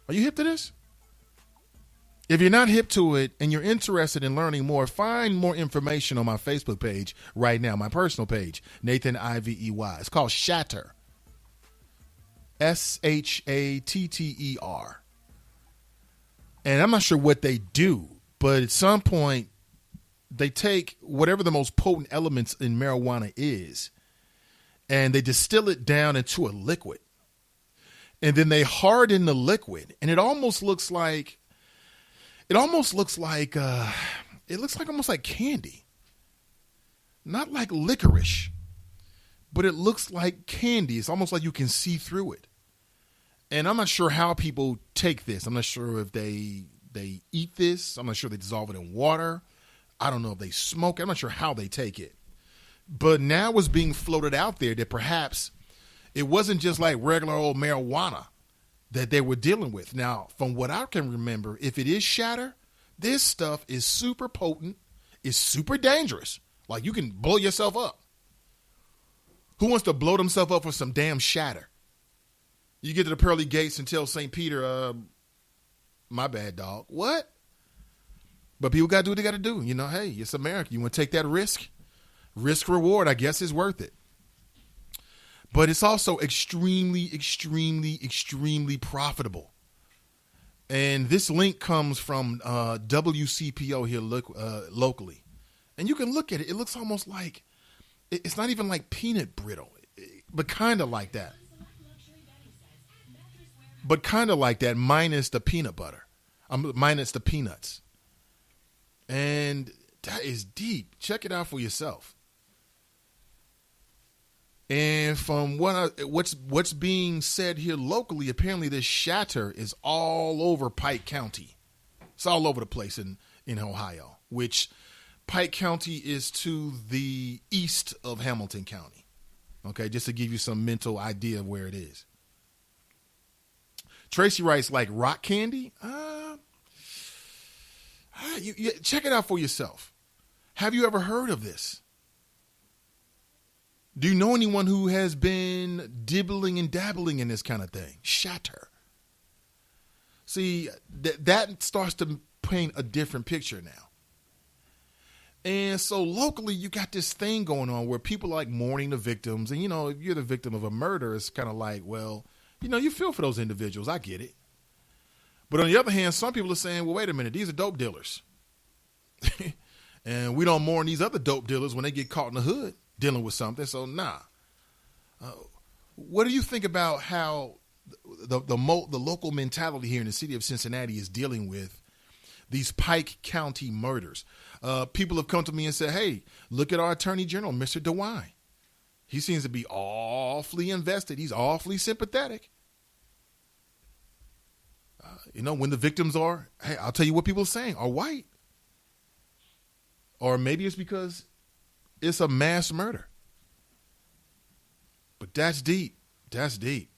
Are you hip to this? If you're not hip to it and you're interested in learning more, find more information on my Facebook page right now, my personal page, Nathan Ivey. It's called Shatter. Shatter. And I'm not sure what they do, but at some point, they take whatever the most potent elements in marijuana is, and they distill it down into a liquid. And then they harden the liquid, and it looks like almost like candy. Not like licorice, but it looks like candy. It's almost like you can see through it. And I'm not sure how people take this. I'm not sure if they eat this. I'm not sure they dissolve it in water. I don't know if they smoke it. I'm not sure how they take it. But now it's being floated out there that perhaps it wasn't just like regular old marijuana that they were dealing with. Now, from what I can remember, if it is shatter, this stuff is super potent. It's super dangerous. Like, you can blow yourself up. Who wants to blow themselves up for some damn shatter? You get to the pearly gates and tell St. Peter, my bad, dog. What? But people got to do what they got to do. You know, hey, it's America. You want to take that risk? Risk reward, I guess, is worth it. But it's also extremely, extremely, extremely profitable. And this link comes from WCPO here locally. And you can look at it. It looks almost like, it's not even like peanut brittle, but kind of like that. But kind of like that, minus the peanut butter. Minus the peanuts. And that is deep. Check it out for yourself. And from what's being said here locally, apparently this shatter is all over Pike County. It's all over the place in Ohio, which Pike County is to the east of Hamilton County. Okay, just to give you some mental idea of where it is. Tracy writes, like rock candy? Check it out for yourself. Have you ever heard of this? Do you know anyone who has been dibbling and dabbling in this kind of thing? Shatter. See, that starts to paint a different picture now. And so locally, you got this thing going on where people are like mourning the victims. And, you know, if you're the victim of a murder, it's kind of like, well, you know, you feel for those individuals. I get it. But on the other hand, some people are saying, well, wait a minute, these are dope dealers. And we don't mourn these other dope dealers when they get caught in the hood dealing with something. So, nah. What do you think about how the local mentality here in the city of Cincinnati is dealing with these Pike County murders? People have come to me and said, hey, look at our Attorney General, Mr. DeWine. He seems to be awfully invested. He's awfully sympathetic. You know, when the victims are, hey, I'll tell you what people are saying, are white. Or maybe it's because it's a mass murder. But that's deep. That's deep.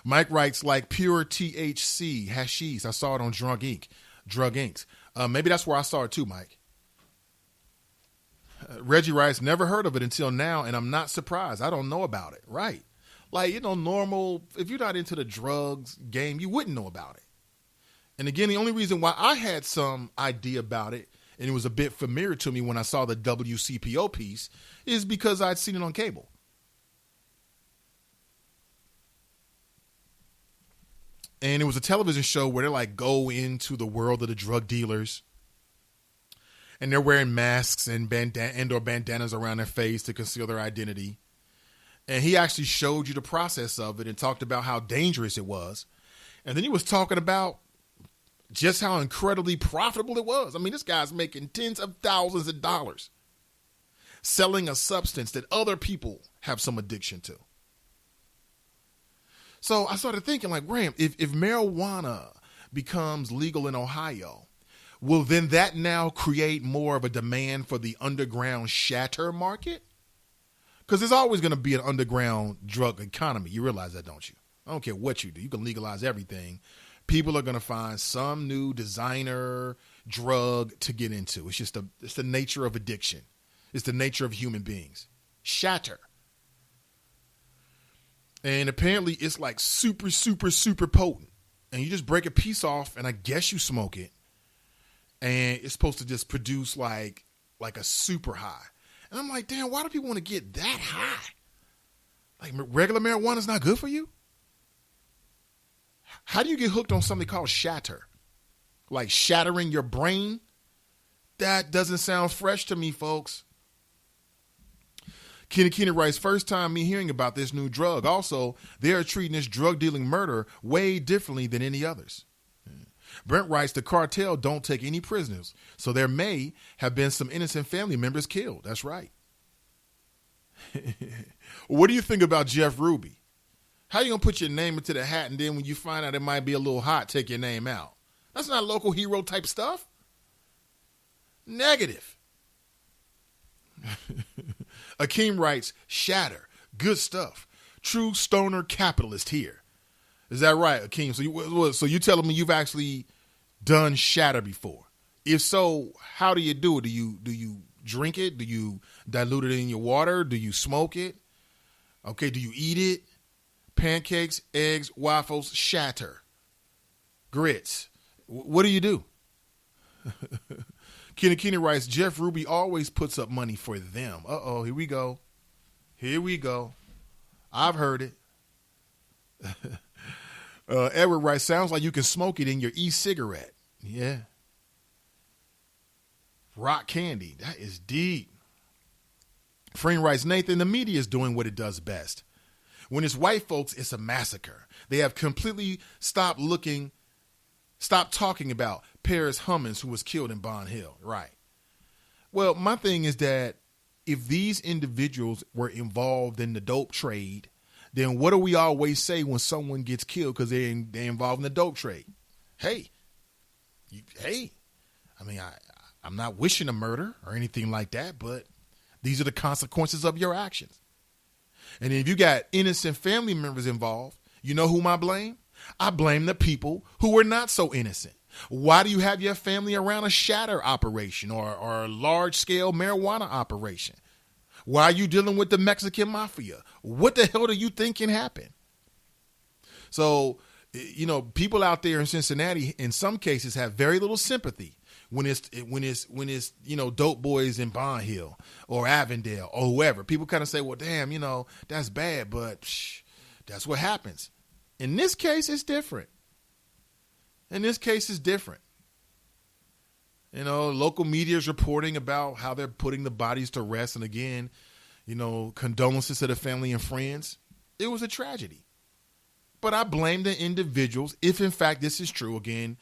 Mike writes, like pure THC, hashish. I saw it on Drug Inc. Maybe that's where I saw it too, Mike. Reggie writes, never heard of it until now, and I'm not surprised. I don't know about it. Right. Like, you know, normal, if you're not into the drugs game, you wouldn't know about it. And again, the only reason why I had some idea about it, and it was a bit familiar to me when I saw the WCPO piece, is because I'd seen it on cable. And it was a television show where they like go into the world of the drug dealers. And they're wearing masks and bandanas around their face to conceal their identity. And he actually showed you the process of it and talked about how dangerous it was. And then he was talking about just how incredibly profitable it was. I mean, this guy's making tens of thousands of dollars selling a substance that other people have some addiction to. So I started thinking, like, Graham, if marijuana becomes legal in Ohio, will then that now create more of a demand for the underground shatter market? Because there's always going to be an underground drug economy. You realize that, don't you? I don't care what you do. You can legalize everything. People are going to find some new designer drug to get into. It's just it's the nature of addiction. It's the nature of human beings. Shatter. And apparently it's like super, super, super potent. and you just break a piece off, and I guess you smoke it, and it's supposed to just produce like a super high. And I'm like, damn, why do people want to get that high? Like, regular marijuana is not good for you? How do you get hooked on something called shatter? Like shattering your brain? That doesn't sound fresh to me, folks. Kenny writes, first time me hearing about this new drug. Also, they are treating this drug dealing murder way differently than any others. Brent writes, the cartel don't take any prisoners, so there may have been some innocent family members killed. That's right. What do you think about Jeff Ruby? How you going to put your name into the hat, and then when you find out it might be a little hot, take your name out? That's not local hero type stuff. Negative. Akeem writes, shatter. Good stuff. True stoner capitalist here. Is that right, Akeem? So you telling me you've actually done shatter before? If so, how do you do it? Do you drink it? Do you dilute it in your water? Do you smoke it? Okay, do you eat it? Pancakes, eggs, waffles, shatter. Grits. What do you do? Kenny writes, Jeff Ruby always puts up money for them. Uh-oh, here we go. Here we go. I've heard it. Edward writes, sounds like you can smoke it in your e-cigarette. Yeah. Rock candy. That is deep. Friend writes, Nathan, the media is doing what it does best. When it's white folks, it's a massacre. They have completely stopped talking about Paris Hummins, who was killed in Bond Hill. Right. Well, my thing is that if these individuals were involved in the dope trade, then what do we always say when someone gets killed because they're involved in the dope trade? Hey, I mean, I'm not wishing a murder or anything like that, but these are the consequences of your actions. And if you got innocent family members involved, you know whom I blame? I blame the people who were not so innocent. Why do you have your family around a shatter operation or a large-scale marijuana operation? Why are you dealing with the Mexican mafia? What the hell do you think can happen? So, you know, people out there in Cincinnati, in some cases, have very little sympathy when it's you know, dope boys in Bond Hill or Avondale or whoever. People kind of say, well, damn, you know, that's bad, but that's what happens. In this case, it's different. In this case, it's different. You know, local media is reporting about how they're putting the bodies to rest. And again, you know, condolences to the family and friends. It was a tragedy. But I blame the individuals, if in fact this is true. Again,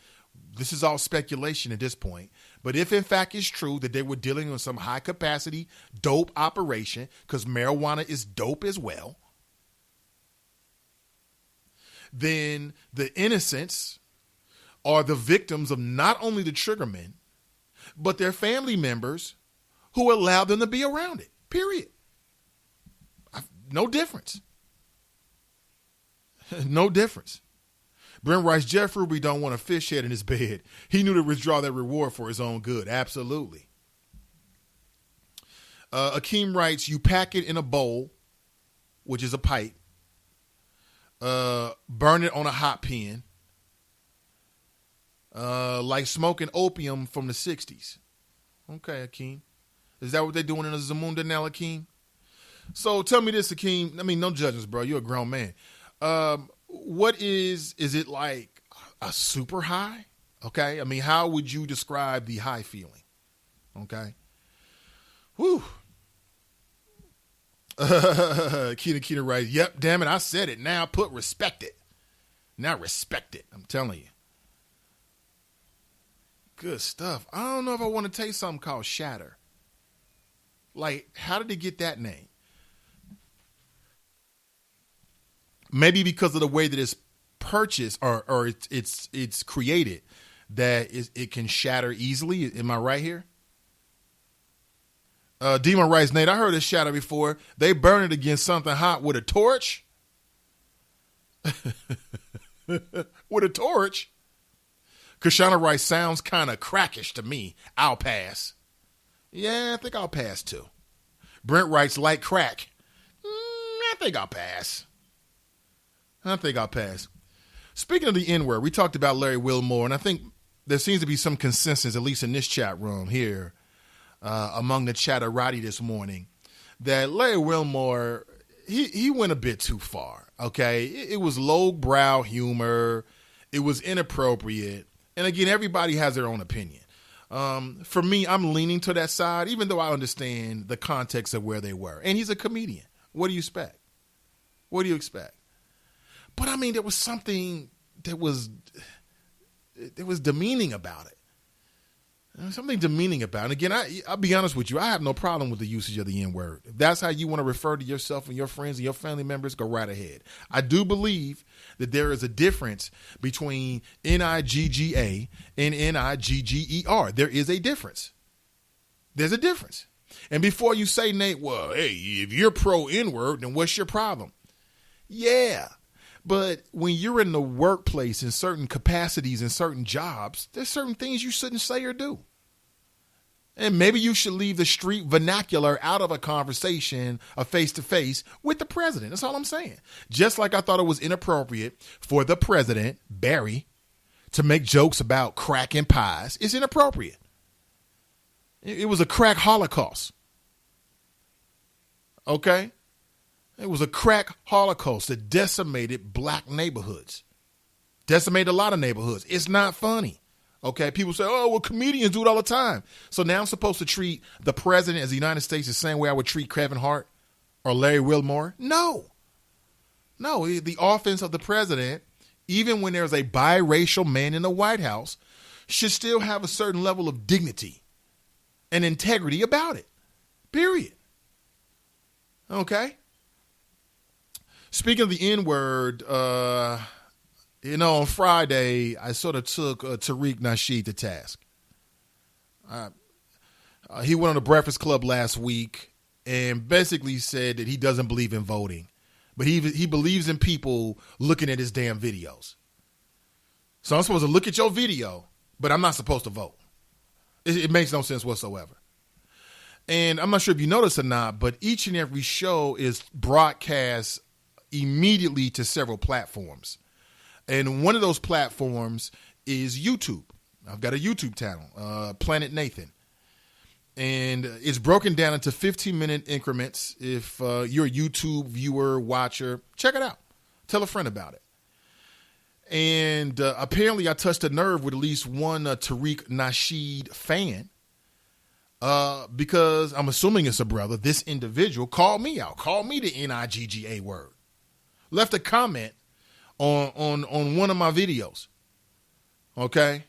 this is all speculation at this point. But if in fact it's true that they were dealing with some high capacity dope operation, because marijuana is dope as well, then the innocents are the victims of not only the triggermen, but their family members who allowed them to be around it. Period. No difference. No difference. Brent writes, Jeff Ruby don't want a fish head in his bed. He knew to withdraw that reward for his own good. Absolutely. Akeem writes, you pack it in a bowl, which is a pipe, burn it on a hot pen, like smoking opium from the 60s. Okay, Akeem. Is that what they're doing in the Zamunda now, Akeem? So tell me this, Akeem. I mean, no judgments, bro. You're a grown man. What is it like a super high? Okay. I mean, how would you describe the high feeling? Okay. Whew. Keena writes, yep, damn it. I said it. Now respect it. Now respect it. I'm telling you. Good stuff. I don't know if I want to taste something called shatter. Like, how did they get that name? Maybe because of the way that it's purchased or it's created, that it can shatter easily. Am I right here? Demon writes, Nate, I heard of shatter before. They burn it against something hot with a torch. With a torch? Kashana writes, sounds kind of crackish to me. I'll pass. Yeah, I think I'll pass too. Brent writes, like crack. I think I'll pass. Speaking of the N-word, we talked about Larry Wilmore, and I think there seems to be some consensus, at least in this chat room here, among the chatterati this morning, that Larry Wilmore, he went a bit too far, okay? It was low-brow humor. It was inappropriate. And again, everybody has their own opinion. For me, I'm leaning to that side, even though I understand the context of where they were. And he's a comedian. What do you expect? What do you expect? But I mean, there was something that was demeaning about it. Something demeaning about it. Again, I'll be honest with you. I have no problem with the usage of the N-word. If that's how you want to refer to yourself and your friends and your family members, go right ahead. I do believe that there is a difference between N-I-G-G-A and N-I-G-G-E-R. There is a difference. There's a difference. And before you say, Nate, well, hey, if you're pro N-word, then what's your problem? Yeah. But when you're in the workplace in certain capacities and certain jobs, there's certain things you shouldn't say or do. And maybe you should leave the street vernacular out of a conversation, a face-to-face with the president. That's all I'm saying. Just like I thought it was inappropriate for the president, Barry, to make jokes about crack and pies. It's inappropriate. It was a crack holocaust. Okay? It was a crack holocaust that decimated black neighborhoods. Decimated a lot of neighborhoods. It's not funny. Okay, people say, oh, well, comedians do it all the time. So now I'm supposed to treat the president of the United States the same way I would treat Kevin Hart or Larry Wilmore? No. No, the office of the president, even when there's a biracial man in the White House, should still have a certain level of dignity and integrity about it. Period. Okay? Speaking of the N-word, on Friday, I sort of took Tariq Nash to task. He went on the Breakfast Club last week and basically said that he doesn't believe in voting, but he believes in people looking at his damn videos. So I'm supposed to look at your video, but I'm not supposed to vote. It makes no sense whatsoever. And I'm not sure if you noticed or not, but each and every show is broadcast immediately to several platforms. And one of those platforms is YouTube. I've got a YouTube channel, Planet Nathan. And it's broken down into 15-minute increments. If you're a YouTube viewer, watcher, check it out. Tell a friend about it. And apparently I touched a nerve with at least one Tariq Nasheed fan. Because I'm assuming it's a brother. This individual called me out. Called me the N-I-G-G-A word. Left a comment on one of my videos, okay,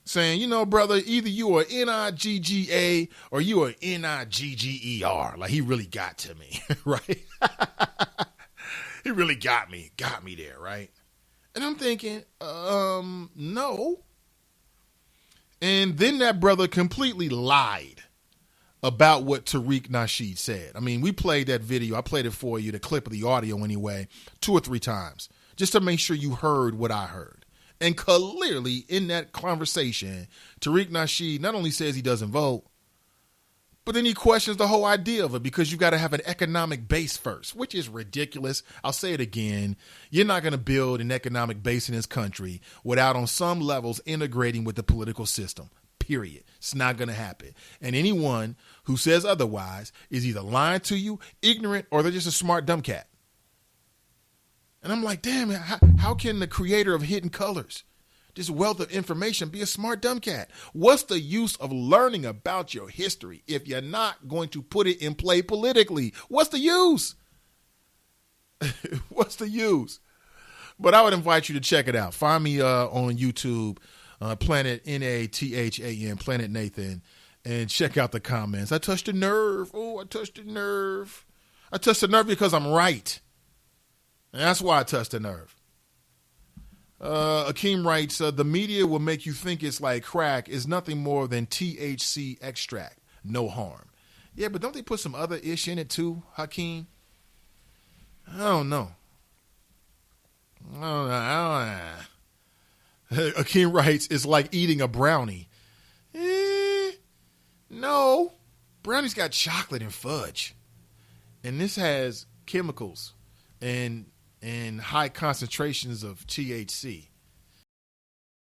saying, brother, either you are N-I-G-G-A or you are N-I-G-G-E-R. Like, he really got to me, right? He really got me there, right? And I'm thinking, no. And then that brother completely lied about what Tariq Nasheed said. I mean, we played that video. I played it for you, the clip of the audio anyway, 2 or 3 times, just to make sure you heard what I heard. And clearly in that conversation, Tariq Nasheed not only says he doesn't vote, but then he questions the whole idea of it because you got to have an economic base first, which is ridiculous. I'll say it again. You're not going to build an economic base in this country without on some levels integrating with the political system. Period. It's not going to happen. And anyone who says otherwise is either lying to you, ignorant, or they're just a smart dumb cat. And I'm like, damn, how can the creator of Hidden Colors, this wealth of information, be a smart dumb cat? What's the use of learning about your history if you're not going to put it in play politically? What's the use? What's the use? But I would invite you to check it out. Find me on YouTube, Planet Nathan, Planet Nathan, and check out the comments. I touched a nerve. Oh, I touched a nerve. I touched a nerve because I'm right. And that's why I touched a nerve. Akeem writes, the media will make you think it's like crack is nothing more than THC extract. No harm. Yeah, but don't they put some other ish in it too, Hakeem? I don't know. Akeem writes, it's like eating a brownie. No. Brownie's got chocolate and fudge. And this has chemicals and and high concentrations of THC.